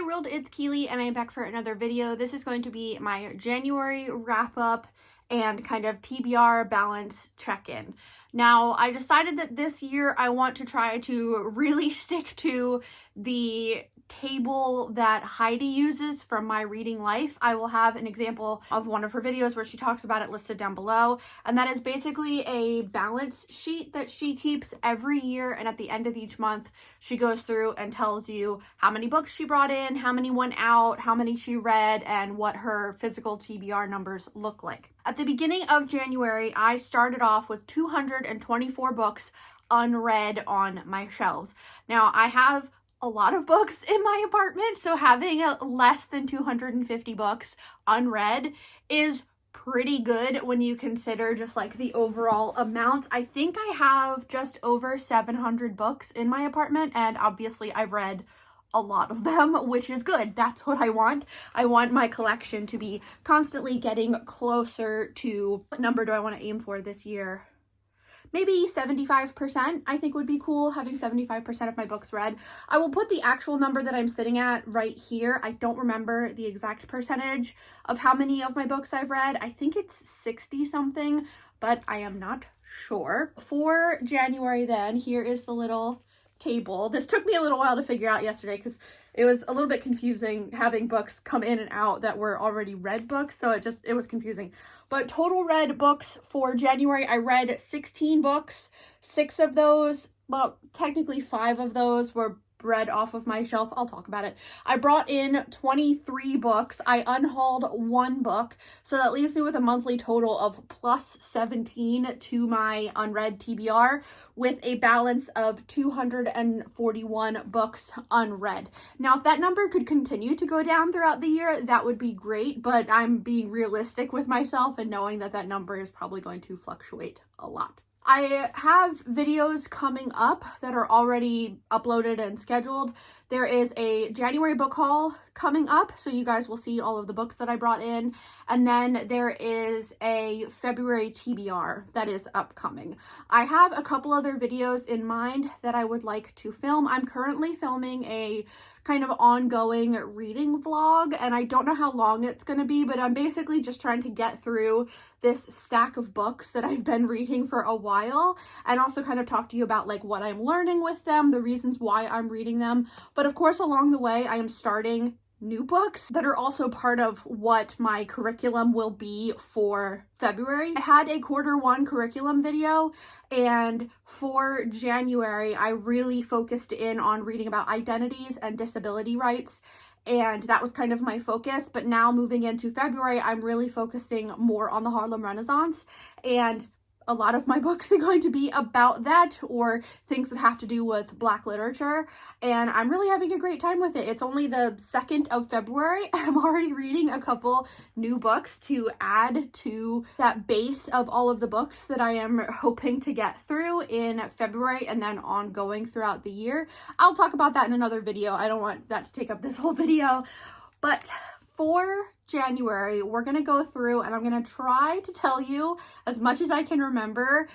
world, it's Keely and I'm back for another video. This is going to be my January wrap up and kind of TBR balance check-in. Now, I decided that this year I want to try to really stick to the table that Heidi uses from My Reading Life. I will have an example of one of her videos where she talks about it listed down below, and that is basically a balance sheet that she keeps every year, and at the end of each month she goes through and tells you how many books she brought in, how many went out, how many she read, and what her physical TBR numbers look like. At the beginning of January, I started off with 224 books unread on my shelves. Now, I have a lot of books in my apartment, so having less than 250 books unread is pretty good when you consider just like the overall amount. I think I have just over 700 books in my apartment, and obviously I've read a lot of them, which is good. That's what I want. I want my collection to be constantly getting closer to, what number do I want to aim for this year? Maybe 75%, I think would be cool, having 75% of my books read. I will put the actual number that I'm sitting at right here. I don't remember the exact percentage of how many of my books I've read. I think it's 60 something, but I am not sure. For January then, here is the little table. This took me a little while to figure out yesterday because it was a little bit confusing having books come in and out that were already read books, so it was confusing. But total read books for January, I read 16 books. 6 of those, well, technically 5 of those were read off of my shelf. I'll talk about it. I brought in 23 books. I unhauled 1 book, so that leaves me with a monthly total of plus 17 to my unread TBR, with a balance of 241 books unread. Now, if that number could continue to go down throughout the year, that would be great, but I'm being realistic with myself and knowing that that number is probably going to fluctuate a lot. I have videos coming up that are already uploaded and scheduled. There is a January book haul coming up, so you guys will see all of the books that I brought in. And then there is a February TBR that is upcoming. I have a couple other videos in mind that I would like to film. I'm currently filming a kind of ongoing reading vlog, and I don't know how long it's going to be, but I'm basically just trying to get through this stack of books that I've been reading for a while, and also kind of talk to you about like what I'm learning with them, the reasons why I'm reading them. But of course, along the way, I am starting new books that are also part of what my curriculum will be for February. I had a Q1 curriculum video, and for January, I really focused in on reading about identities and disability rights, and that was kind of my focus. But now moving into February, I'm really focusing more on the Harlem Renaissance, and a lot of my books are going to be about that, or things that have to do with Black literature, and I'm really having a great time with it. It's only the 2nd of February, and I'm already reading a couple new books to add to that base of all of the books that I am hoping to get through in February and then ongoing throughout the year. I'll talk about that in another video. I don't want that to take up this whole video, but for January, we're going to go through and I'm going to try to tell you as much as I can remember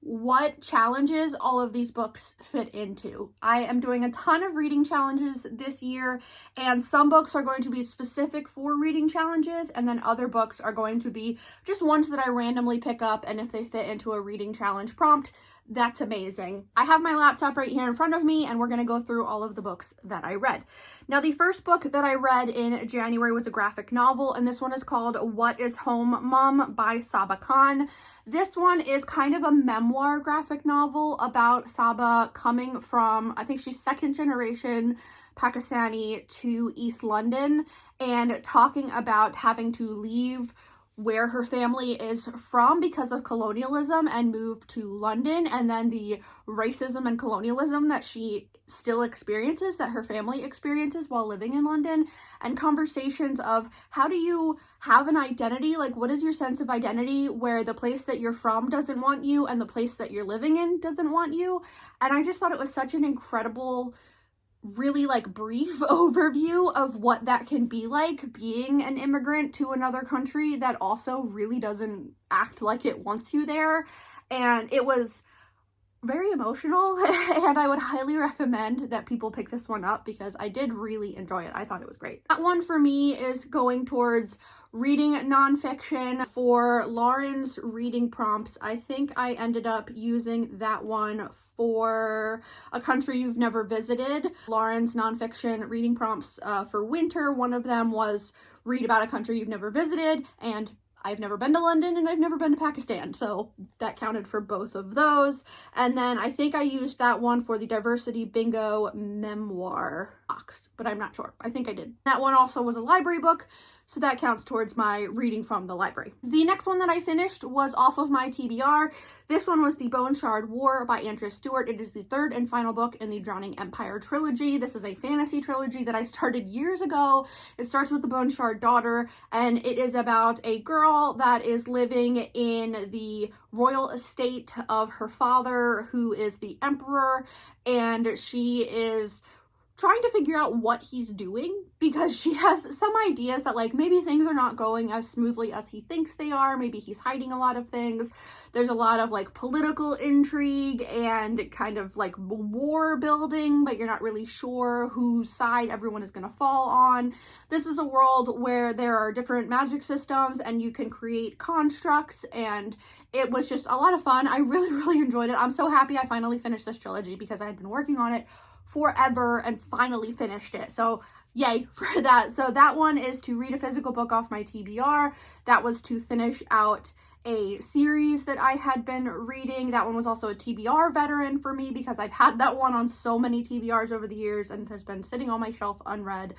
what challenges all of these books fit into. I am doing a ton of reading challenges this year, and some books are going to be specific for reading challenges, and then other books are going to be just ones that I randomly pick up, and if they fit into a reading challenge prompt, that's amazing. I have my laptop right here in front of me, and we're going to go through all of the books that I read. Now, the first book that I read in January was a graphic novel, and this one is called What is Home, Mom by Saba Khan. This one is kind of a memoir graphic novel about Saba coming from, I think she's 2nd generation Pakistani to East London, and talking about having to leave where her family is from because of colonialism and move to London, and then the racism and colonialism that she still experiences, that her family experiences while living in London, and conversations of how do you have an identity, like what is your sense of identity where the place that you're from doesn't want you and the place that you're living in doesn't want you. And I just thought it was such an incredible, really like brief overview of what that can be like being an immigrant to another country that also really doesn't act like it wants you there. And it was very emotional, and I would highly recommend that people pick this one up because I did really enjoy it. I thought it was great. That one for me is going towards reading nonfiction. For Lauren's reading prompts, I think I ended up using that one for A Country You've Never Visited. Lauren's nonfiction reading prompts for winter, one of them was read about a country you've never visited, and I've never been to London and I've never been to Pakistan, so that counted for both of those. And then I think I used that one for the Diversity Bingo memoir box, but I'm not sure. I think I did. That one also was a library book, so that counts towards my reading from the library. The next one that I finished was off of my TBR. This one was The Bone Shard War by Andrea Stewart. It is the third and final book in the Drowning Empire trilogy. This is a fantasy trilogy that I started years ago. It starts with the Bone Shard daughter, and it is about a girl that is living in the royal estate of her father, who is the emperor, and she is trying to figure out what he's doing because she has some ideas that like maybe things are not going as smoothly as he thinks they are. Maybe he's hiding a lot of things. There's a lot of like political intrigue and kind of like war building, but you're not really sure whose side everyone is going to fall on. This is a world where there are different magic systems and you can create constructs, and it was just a lot of fun. I really enjoyed it. I'm so happy I finally finished this trilogy because I had been working on it forever and finally finished it. So yay for that. So that one is to read a physical book off my TBR. That was to finish out a series that I had been reading. That one was also a TBR veteran for me because I've had that one on so many TBRs over the years and has been sitting on my shelf unread.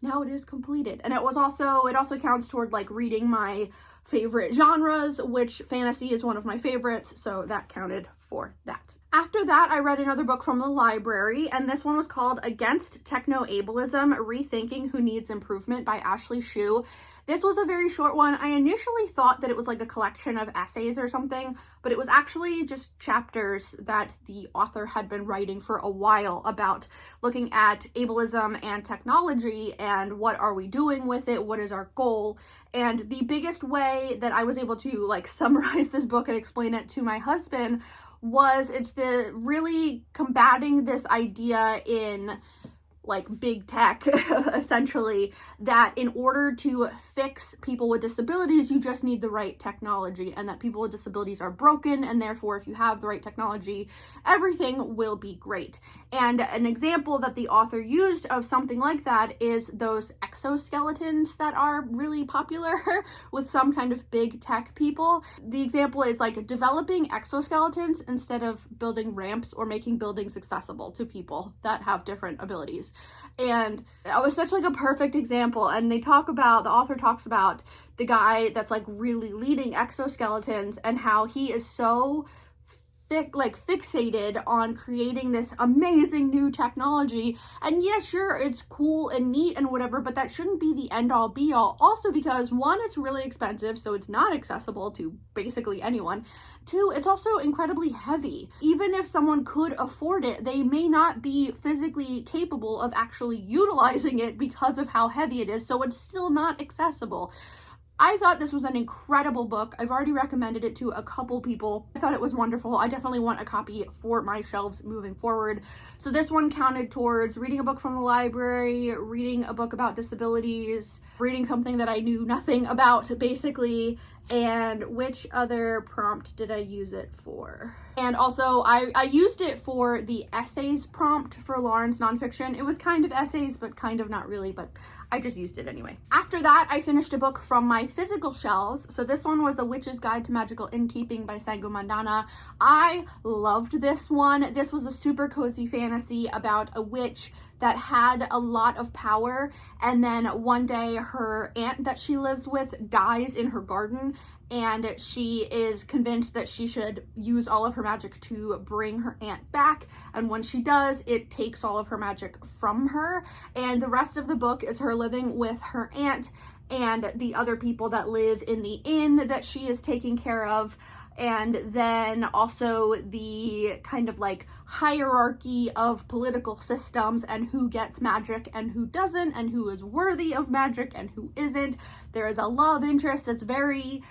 Now it is completed. And it also counts toward like reading my favorite genres, which fantasy is one of my favorites, so that counted for that. After that, I read another book from the library, and this one was called Against Techno-Ableism, Rethinking Who Needs Improvement by Ashley Shue. This was a very short one. I initially thought that it was like a collection of essays or something, but it was actually just chapters that the author had been writing for a while about looking at ableism and technology and what are we doing with it, what is our goal. And the biggest way that I was able to like summarize this book and explain it to my husband was it's the really combating this idea in like big tech essentially, that in order to fix people with disabilities you just need the right technology, and that people with disabilities are broken, and therefore if you have the right technology everything will be great. And an example that the author used of something like that is those exoskeletons that are really popular with some kind of big tech people. The example is like developing exoskeletons instead of building ramps or making buildings accessible to people that have different abilities. And it was such like a perfect example. And the author talks about the guy that's like really leading exoskeletons and how he is so fixated on creating this amazing new technology. And yeah, sure, it's cool and neat and whatever, but that shouldn't be the end all be all. Also because one, it's really expensive, so it's not accessible to basically anyone. Two, it's also incredibly heavy. Even if someone could afford it, they may not be physically capable of actually utilizing it because of how heavy it is, so it's still not accessible. I thought this was an incredible book. I've already recommended it to a couple people. I thought it was wonderful. I definitely want a copy for my shelves moving forward. So this one counted towards reading a book from the library, reading a book about disabilities, reading something that I knew nothing about basically, and which other prompt did I use it for? And also I used it for the essays prompt for Lauren's nonfiction. It was kind of essays, but kind of not really, but I just used it anyway. After that, I finished a book from my physical shelves. So this one was A Witch's Guide to Magical Innkeeping by Sangu Mandana. I loved this one. This was a super cozy fantasy about a witch that had a lot of power, and then one day her aunt that she lives with dies in her garden, and she is convinced that she should use all of her magic to bring her aunt back, and when she does, it takes all of her magic from her. And the rest of the book is her living with her aunt and the other people that live in the inn that she is taking care of, and then also the kind of like hierarchy of political systems and who gets magic and who doesn't, and who is worthy of magic and who isn't. There is a love interest. It's very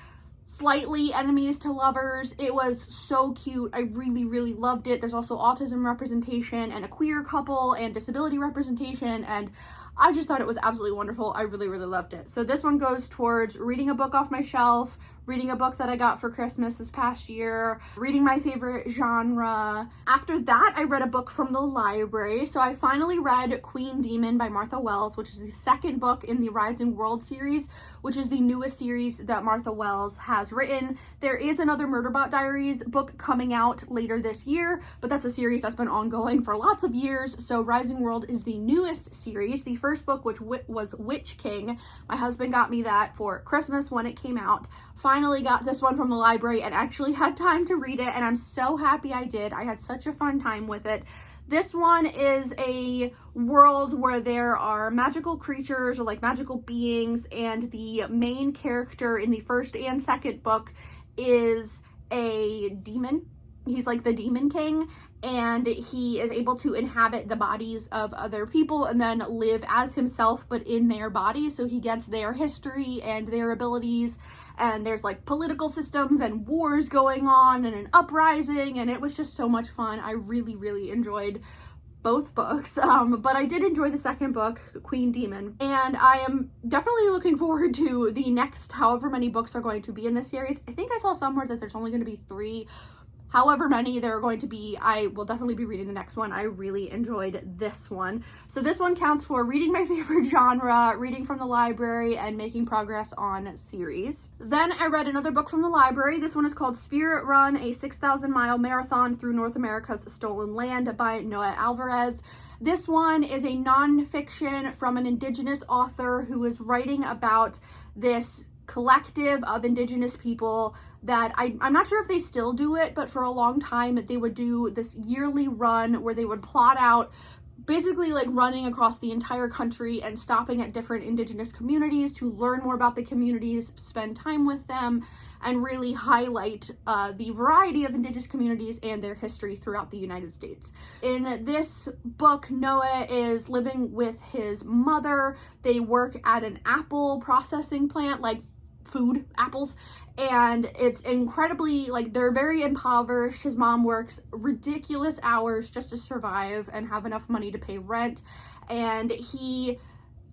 slightly enemies to lovers. It was so cute. I really, really loved it. There's also autism representation and a queer couple and disability representation, and I just thought it was absolutely wonderful. I really, really loved it. So this one goes towards reading a book off my shelf, reading a book that I got for Christmas this past year, reading my favorite genre. After that, I read a book from the library. So I finally read Queen Demon by Martha Wells, which is the second book in the Rising World series, which is the newest series that Martha Wells has written. There is another Murderbot Diaries book coming out later this year, but that's a series that's been ongoing for lots of years. So Rising World is the newest series. The first book, which was Witch King, my husband got me that for Christmas when it came out. Finally got this one from the library and actually had time to read it, and I'm so happy I did. I had such a fun time with it. This one is a world where there are magical creatures or like magical beings, and the main character in the first and second book is a demon. He's like the demon king, and he is able to inhabit the bodies of other people and then live as himself but in their bodies. So he gets their history and their abilities, and there's like political systems and wars going on and an uprising, and it was just so much fun. I really, really enjoyed both books, but I did enjoy the second book, Queen Demon, and I am definitely looking forward to the next however many books are going to be in this series. I think I saw somewhere that there's only going to be 3. However many there are going to be, I will definitely be reading the next one. I really enjoyed this one. So this one counts for reading my favorite genre, reading from the library, and making progress on series. Then I read another book from the library. This one is called Spirit Run, a 6,000-mile marathon through North America's stolen land by Noah Alvarez. This one is a nonfiction from an Indigenous author who is writing about this collective of Indigenous people that I'm not sure if they still do it, but for a long time they would do this yearly run where they would plot out basically like running across the entire country and stopping at different Indigenous communities to learn more about the communities, spend time with them, and really highlight the variety of Indigenous communities and their history throughout the United States. In this book, Noah is living with his mother. They work at an apple processing plant, like food, apples, and it's incredibly, like, they're very impoverished. His mom works ridiculous hours just to survive and have enough money to pay rent, and he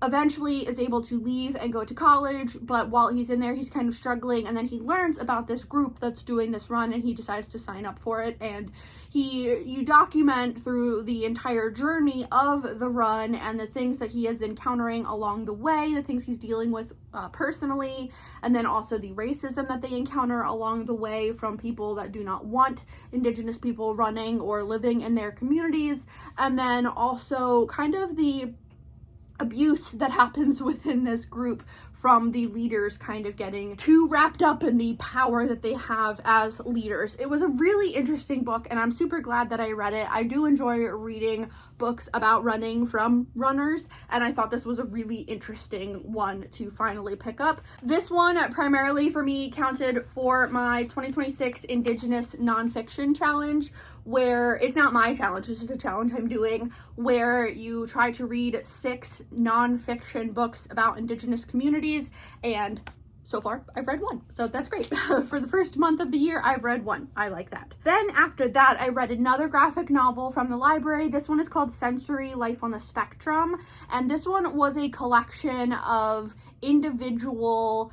eventually is able to leave and go to college, but while he's in there he's kind of struggling, and then he learns about this group that's doing this run and he decides to sign up for it. And you document through the entire journey of the run and the things that he is encountering along the way, the things he's dealing with personally, and then also the racism that they encounter along the way from people that do not want Indigenous people running or living in their communities, and then also kind of the abuse that happens within this group from the leaders kind of getting too wrapped up in the power that they have as leaders. It was a really interesting book, and I'm super glad that I read it. I do enjoy reading books about running from runners, and I thought this was a really interesting one to finally pick up. This one primarily for me counted for my 2026 Indigenous Nonfiction Challenge, where it's not my challenge, it's just a challenge I'm doing, where you try to read 6 nonfiction books about Indigenous communities, and so far I've read 1, so that's great. For the first month of the year, I've read 1. I like that. Then after that, I read another graphic novel from the library. This one is called Sensory Life on the Spectrum, and this one was a collection of individual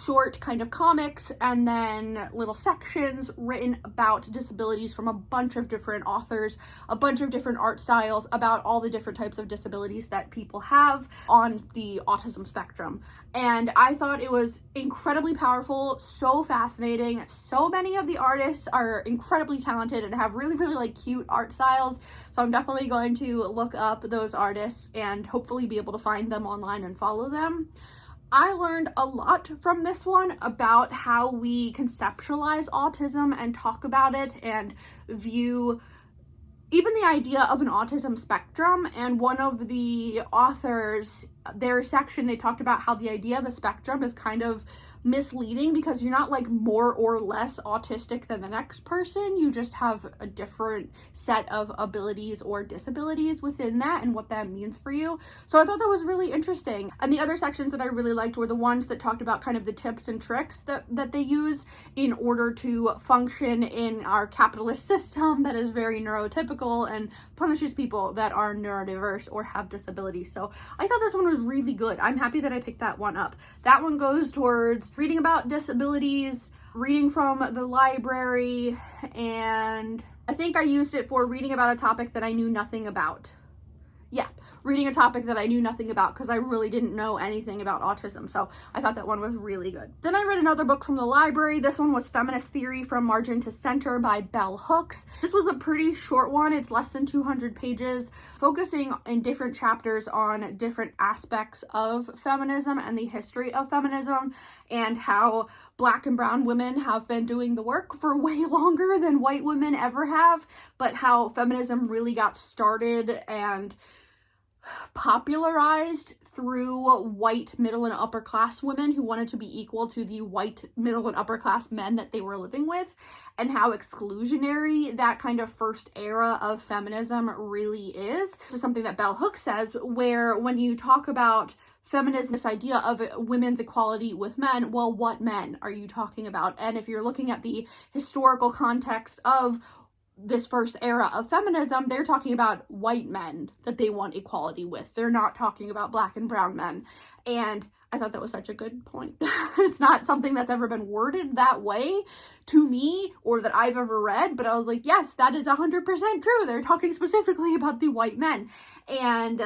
short kind of comics and then little sections written about disabilities from a bunch of different authors, a bunch of different art styles about all the different types of disabilities that people have on the autism spectrum. And I thought it was incredibly powerful, so fascinating. So many of the artists are incredibly talented and have really, really like cute art styles. So I'm definitely going to look up those artists and hopefully be able to find them online and follow them. I learned a lot from this one about how we conceptualize autism and talk about it and view even the idea of an autism spectrum. And one of the authors, their section, they talked about how the idea of a spectrum is kind of misleading because you're not like more or less autistic than the next person. You just have a different set of abilities or disabilities within that and what that means for you. So I thought that was really interesting. And the other sections that I really liked were the ones that talked about kind of the tips and tricks that they use in order to function in our capitalist system that is very neurotypical and punishes people that are neurodiverse or have disabilities. So I thought this one was really good. I'm happy that I picked that one up. That one goes towards reading about disabilities, reading from the library, and I think I used it for reading about a topic that I knew nothing about. Yeah, reading a topic that I knew nothing about because I really didn't know anything about autism. So I thought that one was really good. Then I read another book from the library. This one was Feminist Theory from Margin to Center by Bell Hooks. This was a pretty short one. It's less than 200 pages, focusing in different chapters on different aspects of feminism and the history of feminism and how Black and brown women have been doing the work for way longer than white women ever have, but how feminism really got started and popularized through white middle and upper class women who wanted to be equal to the white middle and upper class men that they were living with, and how exclusionary that kind of first era of feminism really is. This is something that Bell Hooks says, where when you talk about feminism, this idea of women's equality with men, well, what men are you talking about? And if you're looking at the historical context of this first era of feminism, they're talking about white men that they want equality with. They're not talking about Black and brown men. And I thought that was such a good point. It's not something that's ever been worded that way to me or that I've ever read, but I was like, yes, that is 100% true. They're talking specifically about the white men. And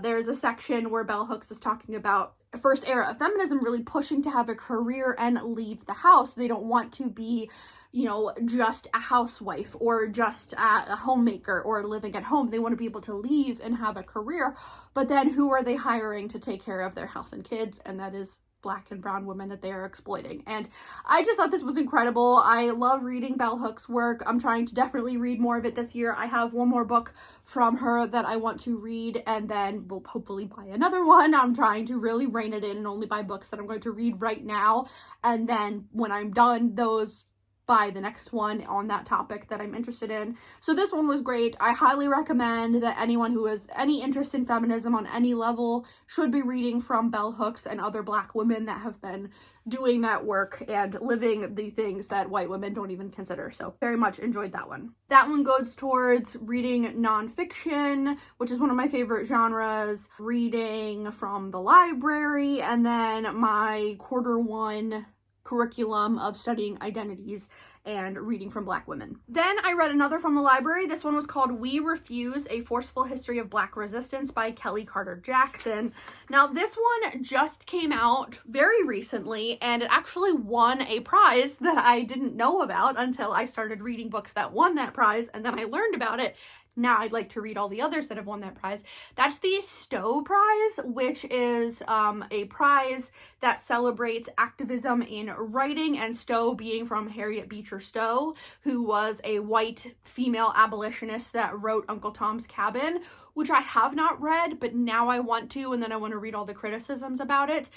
there's a section where Bell Hooks is talking about first era of feminism really pushing to have a career and leave the house. They don't want to be, you know, just a housewife or just a homemaker or living at home. They want to be able to leave and have a career. But then who are they hiring to take care of their house and kids? And that is Black and brown women that they are exploiting. And I just thought this was incredible. I love reading Bell Hooks' work. I'm trying to definitely read more of it this year. I have one more book from her that I want to read, and then we'll hopefully buy another one. I'm trying to really rein it in and only buy books that I'm going to read right now. And then when I'm done, those by the next one on that topic that I'm interested in. So this one was great. I highly recommend that anyone who has any interest in feminism on any level should be reading from Bell Hooks and other Black women that have been doing that work and living the things that white women don't even consider. So very much enjoyed that one. That one goes towards reading nonfiction, which is one of my favorite genres, reading from the library, and then my Q1 curriculum of studying identities and reading from Black women. Then I read another from the library. This one was called We Refuse, A Forceful History of Black Resistance by Kelly Carter Jackson. Now this one just came out very recently and it actually won a prize that I didn't know about until I started reading books that won that prize, and then I learned about it. Now I'd like to read all the others that have won that prize. That's the Stowe Prize, which is a prize that celebrates activism in writing, and Stowe being from Harriet Beecher Stowe, who was a white female abolitionist that wrote Uncle Tom's Cabin, which I have not read, but now I want to, and then I want to read all the criticisms about it.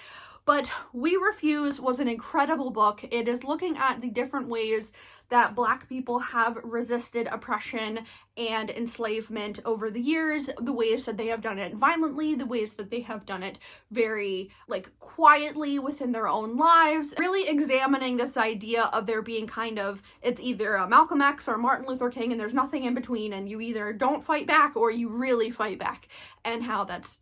But We Refuse was an incredible book. It is looking at the different ways that Black people have resisted oppression and enslavement over the years, the ways that they have done it violently, the ways that they have done it very quietly within their own lives, really examining this idea of there being kind of, it's either a Malcolm X or Martin Luther King and there's nothing in between, and you either don't fight back or you really fight back, and how that's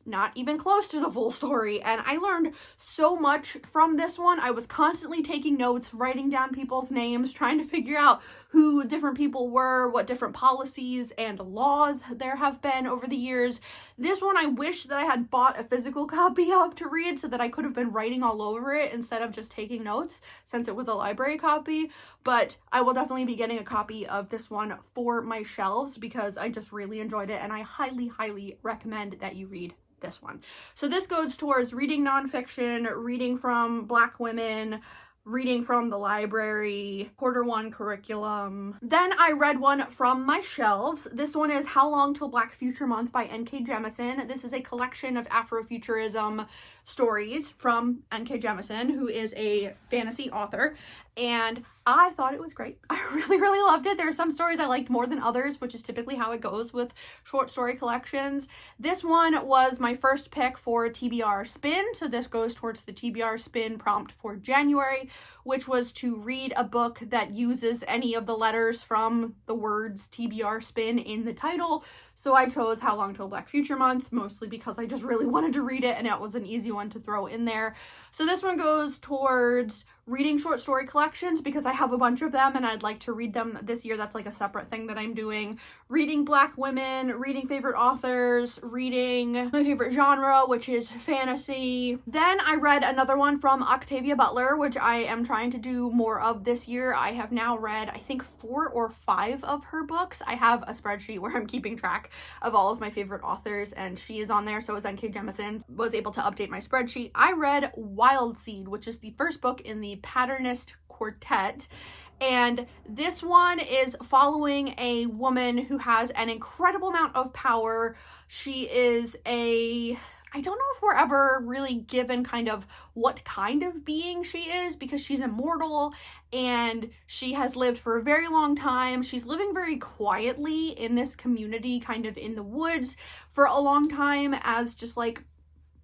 not even close to the full story. And I learned so much from this one. I was constantly taking notes, writing down people's names, trying to figure out who different people were, what different policies and laws there have been over the years. This one I wish that I had bought a physical copy of to read so that I could have been writing all over it instead of just taking notes, since it was a library copy. But I will definitely be getting a copy of this one for my shelves because I just really enjoyed it, and I highly, highly recommend that you read this one. So this goes towards reading nonfiction, reading from Black women, reading from the library, quarter one curriculum. Then I read one from my shelves. This one is How Long Till Black Future Month by N.K. Jemisin. This is a collection of Afrofuturism stories from N.K. Jemisin, who is a fantasy author, and I thought it was great. I really loved it. There are some stories I liked more than others, which is typically how it goes with short story collections. This one was my first pick for TBR spin, so this goes towards the TBR spin prompt for January, which was to read a book that uses any of the letters from the words TBR spin in the title. So I chose How Long Till Black Future Month, mostly because I just really wanted to read it and it was an easy one to throw in there. So this one goes towards reading short story collections because I have a bunch of them and I'd like to read them this year. That's like a separate thing that I'm doing. Reading Black women, reading favorite authors, reading my favorite genre, which is fantasy. Then I read another one from Octavia Butler, which I am trying to do more of this year. I have now read, I think, 4 or 5 of her books. I have a spreadsheet where I'm keeping track of all of my favorite authors, and she is on there, so is N.K. Jemisin. Was able to update my spreadsheet. I read Wild Seed, which is the first book in the Patternist Quartet, and this one is following a woman who has an incredible amount of power. She is I don't know if we're ever really given kind of what kind of being she is, because she's immortal and she has lived for a very long time. She's living very quietly in this community, kind of in the woods for a long time, as just like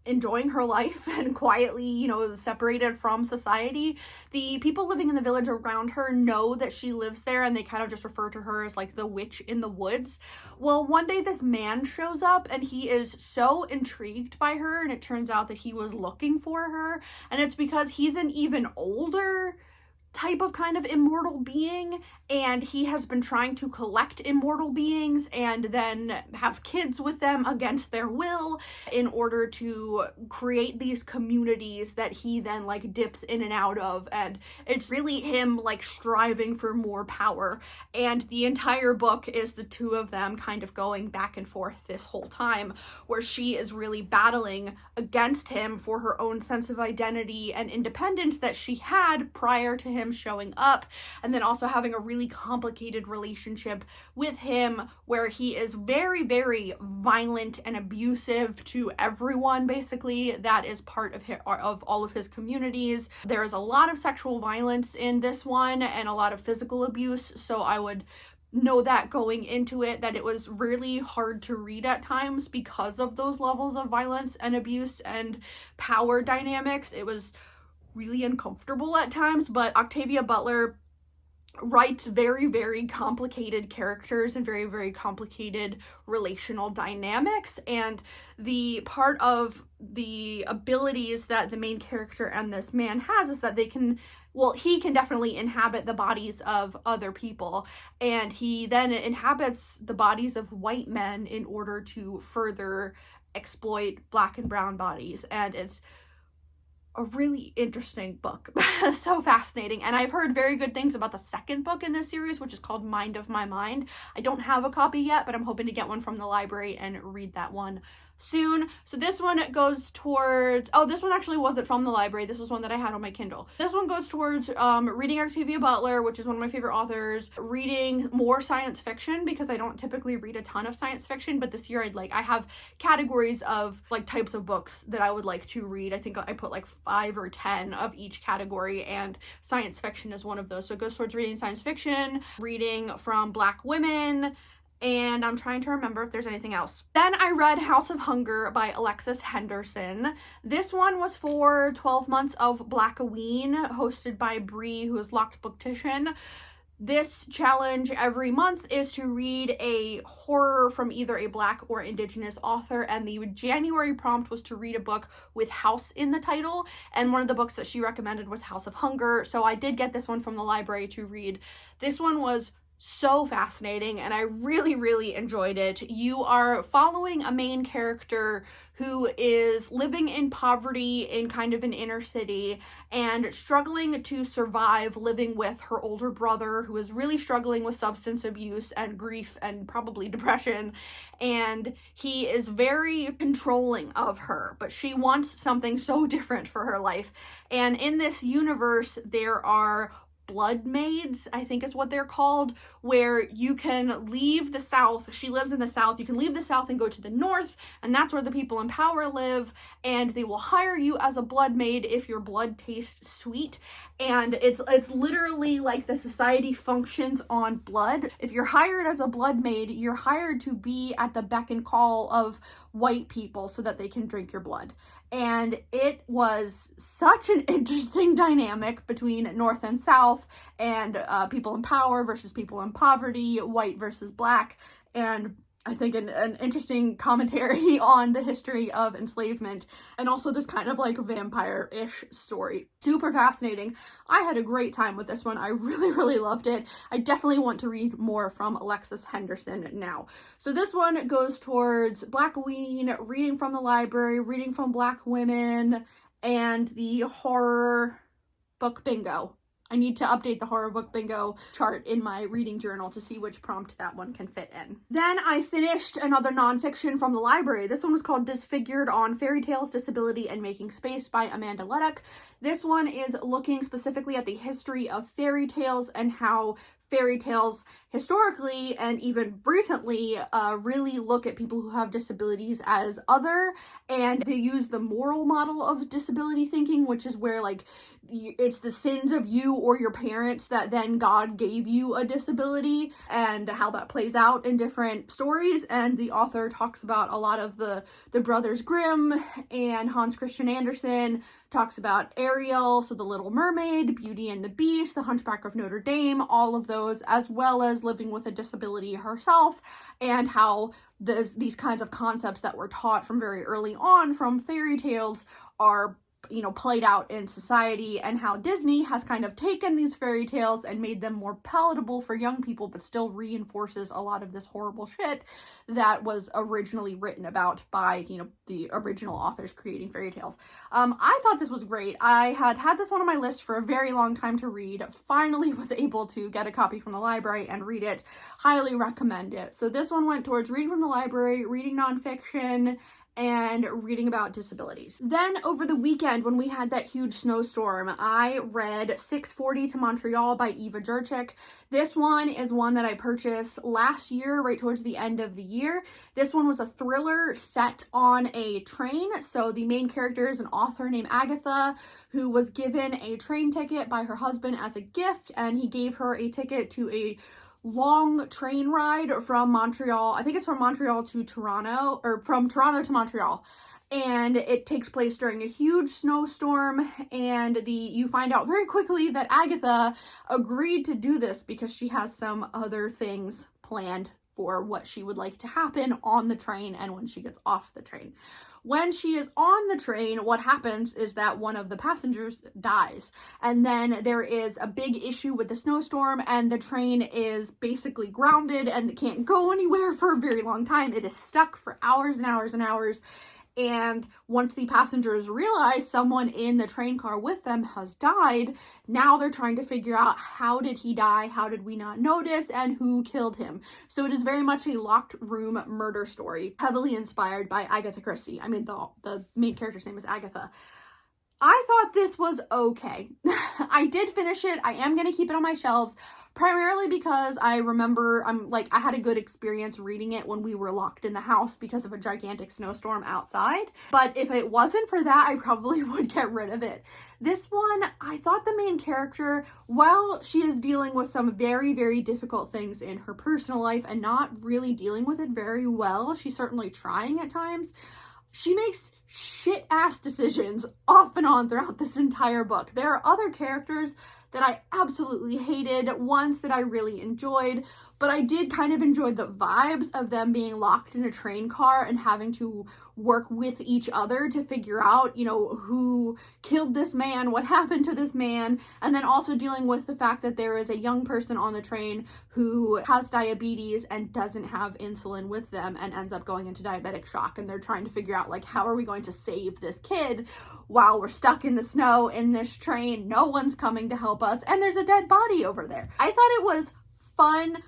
enjoying her life and quietly, you know, separated from society. The people living in the village around her know that she lives there and they kind of just refer to her as like the witch in the woods. Well, one day this man shows up and he is so intrigued by her, and it turns out that he was looking for her, and it's because he's an even older type of kind of immortal being, and he has been trying to collect immortal beings and then have kids with them against their will in order to create these communities that he then like dips in and out of, and it's really him like striving for more power. And the entire book is the two of them kind of going back and forth this whole time, where she is really battling against him for her own sense of identity and independence that she had prior to him showing up, and then also having a really complicated relationship with him where he is very violent and abusive to everyone basically that is part of all of his communities. There is a lot of sexual violence in this one and a lot of physical abuse, so I would know that going into it, that it was really hard to read at times because of those levels of violence and abuse and power dynamics. It was really uncomfortable at times, but Octavia Butler writes very complicated characters and very complicated relational dynamics, and the part of the abilities that the main character and this man has is that they can, well, he can definitely inhabit the bodies of other people, and he then inhabits the bodies of white men in order to further exploit Black and brown bodies, and it's a really interesting book. So fascinating. And I've heard very good things about the second book in this series, which is called Mind of My Mind. I don't have a copy yet, but I'm hoping to get one from the library and read that one soon. So this one goes towards, oh, this one actually wasn't from the library. This was one that I had on my Kindle. This one goes towards reading Octavia Butler, which is one of my favorite authors, reading more science fiction, because I don't typically read a ton of science fiction, but this year I have categories of like types of books that I would like to read. I think I put like 5 or 10 of each category, and science fiction is one of those. So it goes towards reading science fiction, reading from Black women, and I'm trying to remember if there's anything else. Then I read House of Hunger by Alexis Henderson. This one was for 12 Months of Blackoween, hosted by Bree, who is Locked Booktician. This challenge every month is to read a horror from either a Black or Indigenous author, and the January prompt was to read a book with house in the title, and one of the books that she recommended was House of Hunger, so I did get this one from the library to read. This one was so fascinating, and I really, really enjoyed it. You are following a main character who is living in poverty in kind of an inner city and struggling to survive living with her older brother, who is really struggling with substance abuse and grief and probably depression. And he is very controlling of her, but she wants something so different for her life. And in this universe, there are blood maids, I think is what they're called, where you can leave the South. She lives in the South. You can leave the South and go to the North, and that's where the people in power live, and they will hire you as a blood maid if your blood tastes sweet. And it's literally like the society functions on blood. If you're hired as a blood maid, you're hired to be at the beck and call of white people so that they can drink your blood. And it was such an interesting dynamic between North and South, and people in power versus people in poverty, white versus black, and I think an interesting commentary on the history of enslavement, and also this kind of like vampire-ish story. Super fascinating. I had a great time with this one. I really, really loved it. I definitely want to read more from Alexis Henderson now. So this one goes towards Blackween, reading from the library, reading from Black women, and the horror book bingo. I need to update the horror book bingo chart in my reading journal to see which prompt that one can fit in. Then I finished another nonfiction from the library. This one was called Disfigured on Fairy Tales, Disability, and Making Space by Amanda Leddock. This one is looking specifically at the history of fairy tales and how fairy tales historically and even recently really look at people who have disabilities as other, and they use the moral model of disability thinking, which is where like it's the sins of you or your parents that then God gave you a disability, and how that plays out in different stories. And the author talks about a lot of the Brothers Grimm, and Hans Christian Andersen talks about Ariel, so the Little Mermaid, Beauty and the Beast, the Hunchback of Notre Dame, all of those, as well as living with a disability herself, and how these kinds of concepts that were taught from very early on from fairy tales are, you know, played out in society, and how Disney has kind of taken these fairy tales and made them more palatable for young people, but still reinforces a lot of this horrible shit that was originally written about by, you know, the original authors creating fairy tales. I thought this was great. I had this one on my list for a very long time to read. Finally was able to get a copy from the library and read it. Highly recommend it. So this one went towards reading from the library, reading nonfiction, and reading about disabilities. Then over the weekend, when we had that huge snowstorm, I read 640 to Montreal by Eva Jurczyk. This one is one that I purchased last year, right towards the end of the year. This one was a thriller set on a train. So the main character is an author named Agatha, who was given a train ticket by her husband as a gift, and he gave her a ticket to a long train ride from Montreal. I think it's from Montreal to Toronto, or from Toronto to Montreal. And it takes place during a huge snowstorm, and you find out very quickly that Agatha agreed to do this because she has some other things planned for what she would like to happen on the train and when she gets off the train. When she is on the train, what happens is that one of the passengers dies, and then there is a big issue with the snowstorm, and the train is basically grounded and it can't go anywhere for a very long time. It is stuck for hours and hours and hours. And once the passengers realize someone in the train car with them has died, now they're trying to figure out, how did he die? How did we not notice? And who killed him? So it is very much a locked room murder story, heavily inspired by Agatha Christie. I mean, the main character's name is Agatha. I thought this was okay. I did finish it. I am going to keep it on my shelves, primarily because I remember I had a good experience reading it when we were locked in the house because of a gigantic snowstorm outside. But if it wasn't for that, I probably would get rid of it. This one, I thought the main character, while she is dealing with some very, very difficult things in her personal life and not really dealing with it very well, she's certainly trying at times, she makes shit ass decisions off and on throughout this entire book. There are other characters that I absolutely hated, ones that I really enjoyed, but I did kind of enjoy the vibes of them being locked in a train car and having to work with each other to figure out, you know, who killed this man, what happened to this man, and then also dealing with the fact that there is a young person on the train who has diabetes and doesn't have insulin with them and ends up going into diabetic shock, and they're trying to figure out, like, how are we going to save this kid while we're stuck in the snow in this train, no one's coming to help us, and there's a dead body over there. I thought it was fun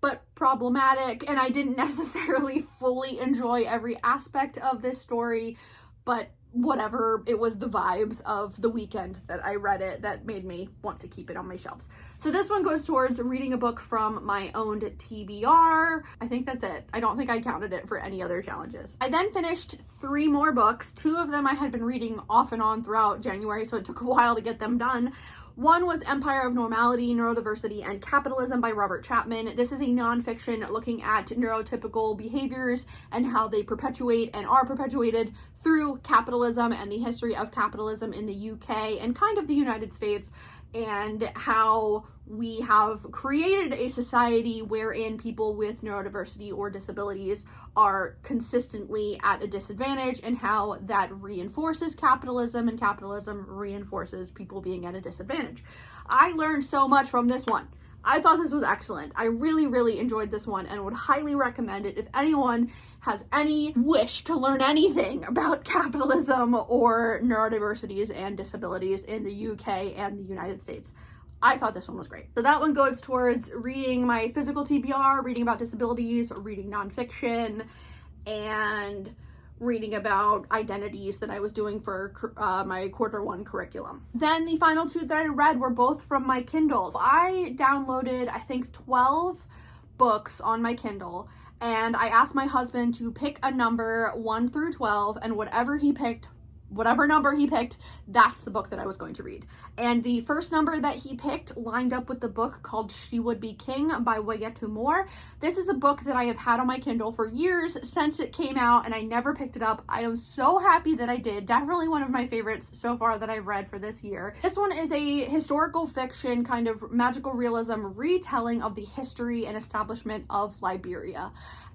but problematic, and I didn't necessarily fully enjoy every aspect of this story, but whatever, it was the vibes of the weekend that I read it that made me want to keep it on my shelves. So this one goes towards reading a book from my own TBR. I think that's it. I don't think I counted it for any other challenges. I then finished 3 more books. 2 of them I had been reading off and on throughout January, so it took a while to get them done. One was Empire of Normality, Neurodiversity, and Capitalism by Robert Chapman. This is a nonfiction looking at neurotypical behaviors and how they perpetuate and are perpetuated through capitalism and the history of capitalism in the UK and kind of the United States, and how we have created a society wherein people with neurodiversity or disabilities are consistently at a disadvantage, and how that reinforces capitalism and capitalism reinforces people being at a disadvantage. I learned so much from this one. I thought this was excellent. I really, really enjoyed this one and would highly recommend it if anyone has any wish to learn anything about capitalism or neurodiversities and disabilities in the UK and the United States. I thought this one was great. So that one goes towards reading my physical TBR, reading about disabilities, reading nonfiction, and reading about identities that I was doing for my Q1 curriculum. Then the final 2 that I read were both from my Kindle. I downloaded, I think, 12 books on my Kindle, and I asked my husband to pick a number 1 through 12, and whatever number he picked, that's the book that I was going to read. And the first number that he picked lined up with the book called She Would Be King by Wayettu Moore. This is a book that I have had on my Kindle for years since it came out, and I never picked it up. I am so happy that I did. Definitely one of my favorites so far that I've read for this year. This one is a historical fiction, kind of magical realism retelling of the history and establishment of Liberia.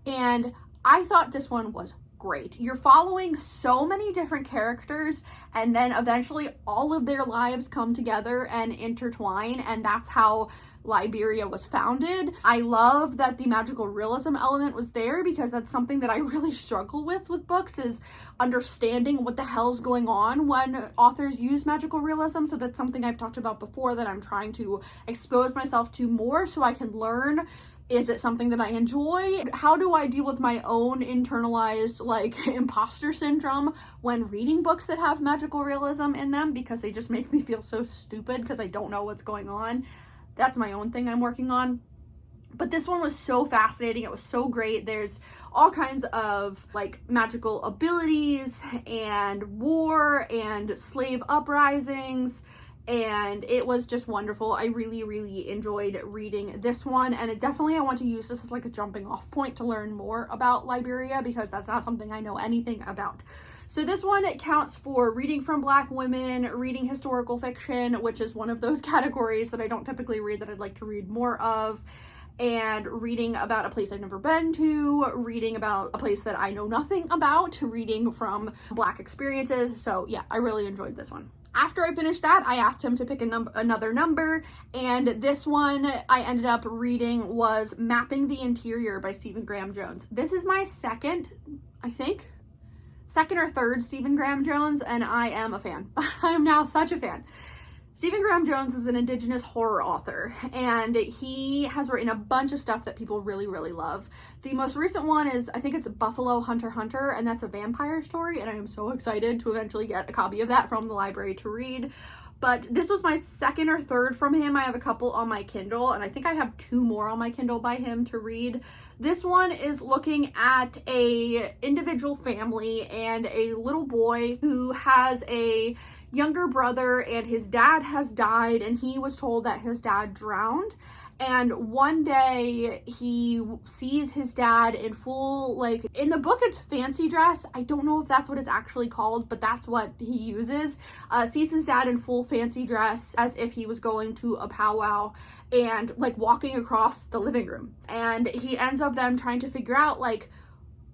And I thought this one was great. You're following so many different characters, and then eventually all of their lives come together and intertwine, and that's how Liberia was founded. I love that the magical realism element was there, because that's something that I really struggle with books, is understanding what the hell's going on when authors use magical realism. So that's something I've talked about before that I'm trying to expose myself to more so I can learn. Is it something that I enjoy? How do I deal with my own internalized, like, imposter syndrome when reading books that have magical realism in them, because they just make me feel so stupid because I don't know what's going on? That's my own thing I'm working on. But this one was so fascinating. It was so great. There's all kinds of, like, magical abilities and war and slave uprisings, and it was just wonderful. I really, really enjoyed reading this one, and I want to use this as like a jumping off point to learn more about Liberia, because that's not something I know anything about. So this one, it counts for reading from Black women, reading historical fiction, which is one of those categories that I don't typically read that I'd like to read more of, and reading about a place I've never been to, reading about a place that I know nothing about, reading from Black experiences. So yeah, I really enjoyed this one. After I finished that, I asked him to pick another number, and this one I ended up reading was Mapping the Interior by Stephen Graham Jones. This is my second or third Stephen Graham Jones, and I am a fan. I am now such a fan. Stephen Graham Jones is an Indigenous horror author, and he has written a bunch of stuff that people really, really love. The most recent one is, I think it's Buffalo Hunter Hunter, and that's a vampire story, and I am so excited to eventually get a copy of that from the library to read. But this was my second or third from him. I have a couple on my Kindle, and I think I have 2 more on my Kindle by him to read. This one is looking at a individual family and a little boy who has a younger brother, and his dad has died, and he was told that his dad drowned. And one day he sees his dad in full, like, in the book it's fancy dress. I don't know if that's what it's actually called, but that's what he uses. Sees his dad in full fancy dress as if he was going to a powwow and like walking across the living room. And he ends up then trying to figure out, like,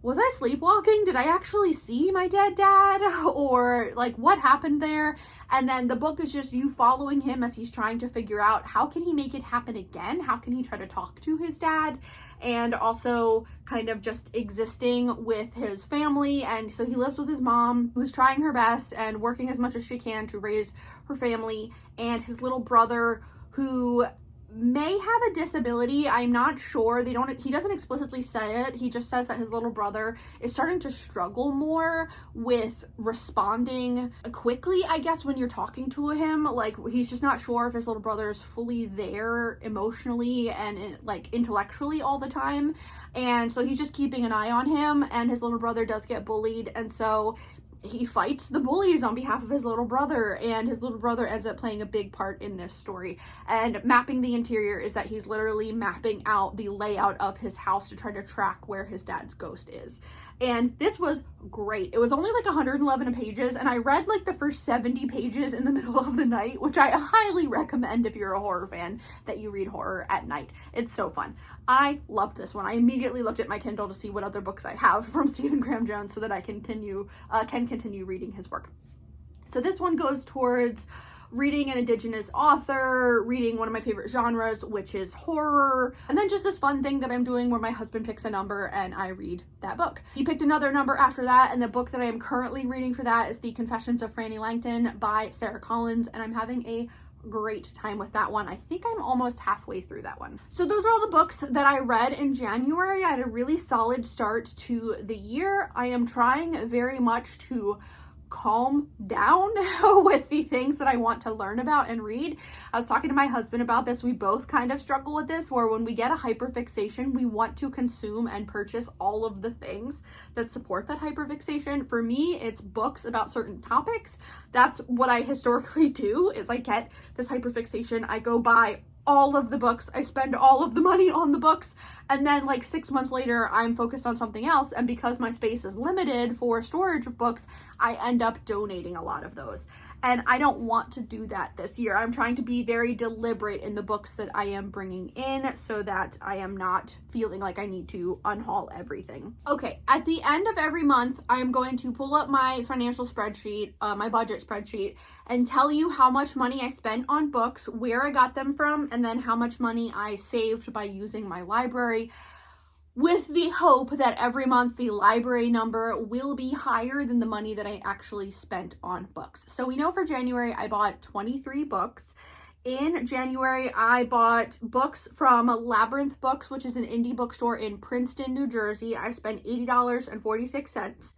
was I sleepwalking? Did I actually see my dead dad? Or like what happened there? And then the book is just you following him as he's trying to figure out how can he make it happen again? How can he try to talk to his dad? And also kind of just existing with his family. And so he lives with his mom, who's trying her best and working as much as she can to raise her family, and his little brother, who may have a disability. I'm not sure. He doesn't explicitly say it. He just says that his little brother is starting to struggle more with responding quickly, I guess, when you're talking to him. Like, he's just not sure if his little brother is fully there emotionally and like intellectually all the time. And so he's just keeping an eye on him, and his little brother does get bullied, and so he fights the bullies on behalf of his little brother, and his little brother ends up playing a big part in this story. And mapping the interior is that he's literally mapping out the layout of his house to try to track where his dad's ghost is. And this was great. It was only like 111 pages, and I read like the first 70 pages in the middle of the night, which I highly recommend if you're a horror fan, that you read horror at night. It's so fun. I loved this one. I immediately looked at my Kindle to see what other books I have from Stephen Graham Jones so that I can continue reading his work. So this one goes towards reading an Indigenous author, reading one of my favorite genres, which is horror, and then just this fun thing that I'm doing where my husband picks a number and I read that book. He picked another number after that, and the book that I am currently reading for that is The Confessions of Franny Langton by Sarah Collins, and I'm having a great time with that one. I think I'm almost halfway through that one. So those are all the books that I read in January. I had a really solid start to the year. I am trying very much to calm down with the things that I want to learn about and read. I was talking to my husband about this. We both kind of struggle with this, where when we get a hyperfixation, we want to consume and purchase all of the things that support that hyperfixation. For me, it's books about certain topics. That's what I historically do, is I get this hyperfixation, I go buy all of the books, I spend all of the money on the books, and then like 6 months later I'm focused on something else, and because my space is limited for storage of books, I end up donating a lot of those. And I don't want to do that this year. I'm trying to be very deliberate in the books that I am bringing in so that I am not feeling like I need to unhaul everything. Okay, at the end of every month, I am going to pull up my financial spreadsheet, my budget spreadsheet, and tell you how much money I spent on books, where I got them from, and then how much money I saved by using my library, with the hope that every month the library number will be higher than the money that I actually spent on books. So we know for January I bought 23 books. In January, I bought books from Labyrinth Books, which is an indie bookstore in Princeton, New Jersey. I spent $80.46.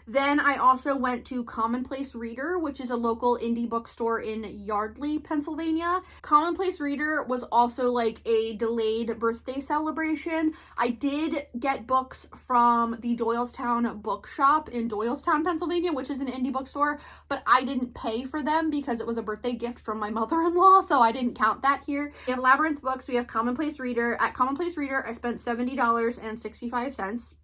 Then I also went to Commonplace Reader, which is a local indie bookstore in Yardley, Pennsylvania. Commonplace Reader was also like a delayed birthday celebration. I did get books from the Doylestown Bookshop in Doylestown, Pennsylvania, which is an indie bookstore, but I didn't pay for them because it was a birthday gift from my mother-in-law, so I didn't count that here. We have Labyrinth Books, we have Commonplace Reader. At Commonplace Reader, I spent $70.65.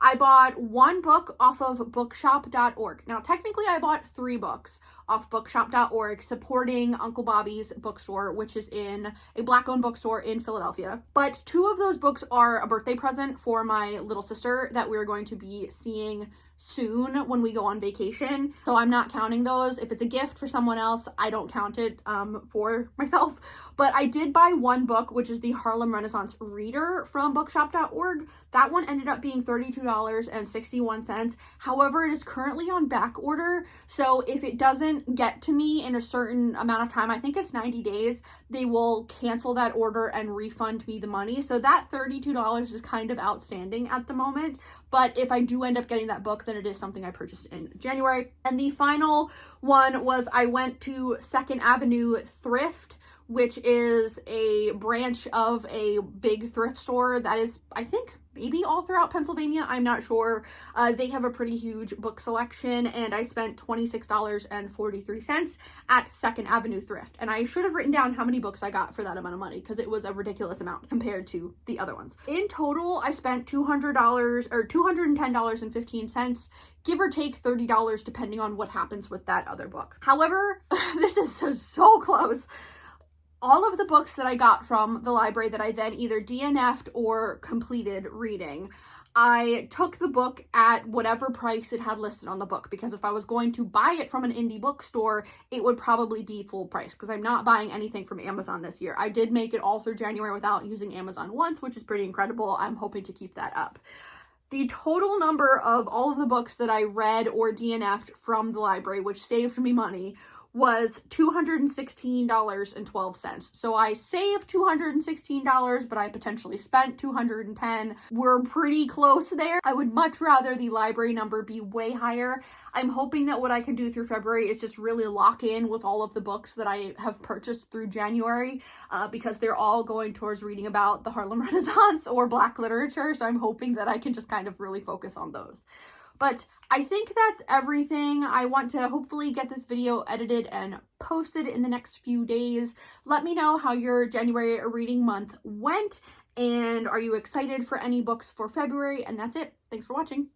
I bought one book off of bookshop.org. Now, technically, I bought 3 books off bookshop.org supporting Uncle Bobby's bookstore, which is in a Black-owned bookstore in Philadelphia. But 2 of those books are a birthday present for my little sister that we're going to be seeing soon when we go on vacation. So I'm not counting those. If it's a gift for someone else, I don't count it for myself. But I did buy one book, which is the Harlem Renaissance Reader from bookshop.org. That one ended up being $32.61. However, it is currently on back order. So if it doesn't get to me in a certain amount of time, I think it's 90 days, they will cancel that order and refund me the money. So that $32 is kind of outstanding at the moment. But if I do end up getting that book, then it is something I purchased in January. And the final one was I went to Second Avenue Thrift, which is a branch of a big thrift store that is, I think, maybe all throughout Pennsylvania. I'm not sure. They have a pretty huge book selection, and I spent $26.43 at Second Avenue Thrift. And I should have written down how many books I got for that amount of money, because it was a ridiculous amount compared to the other ones. In total, I spent $200 or $210.15, give or take $30 depending on what happens with that other book. However, this is so close. All of the books that I got from the library that I then either DNF'd or completed reading, I took the book at whatever price it had listed on the book, because if I was going to buy it from an indie bookstore, it would probably be full price, because I'm not buying anything from Amazon this year. I did make it all through January without using Amazon once, which is pretty incredible. I'm hoping to keep that up. The total number of all of the books that I read or DNF'd from the library, which saved me money, was $216.12. So I saved $216, but I potentially spent $210. We're pretty close there. I would much rather the library number be way higher. I'm hoping that what I can do through February is just really lock in with all of the books that I have purchased through January, because they're all going towards reading about the Harlem Renaissance or Black literature. So I'm hoping that I can just kind of really focus on those. But I think that's everything. I want to hopefully get this video edited and posted in the next few days. Let me know how your January reading month went, and are you excited for any books for February? And that's it. Thanks for watching.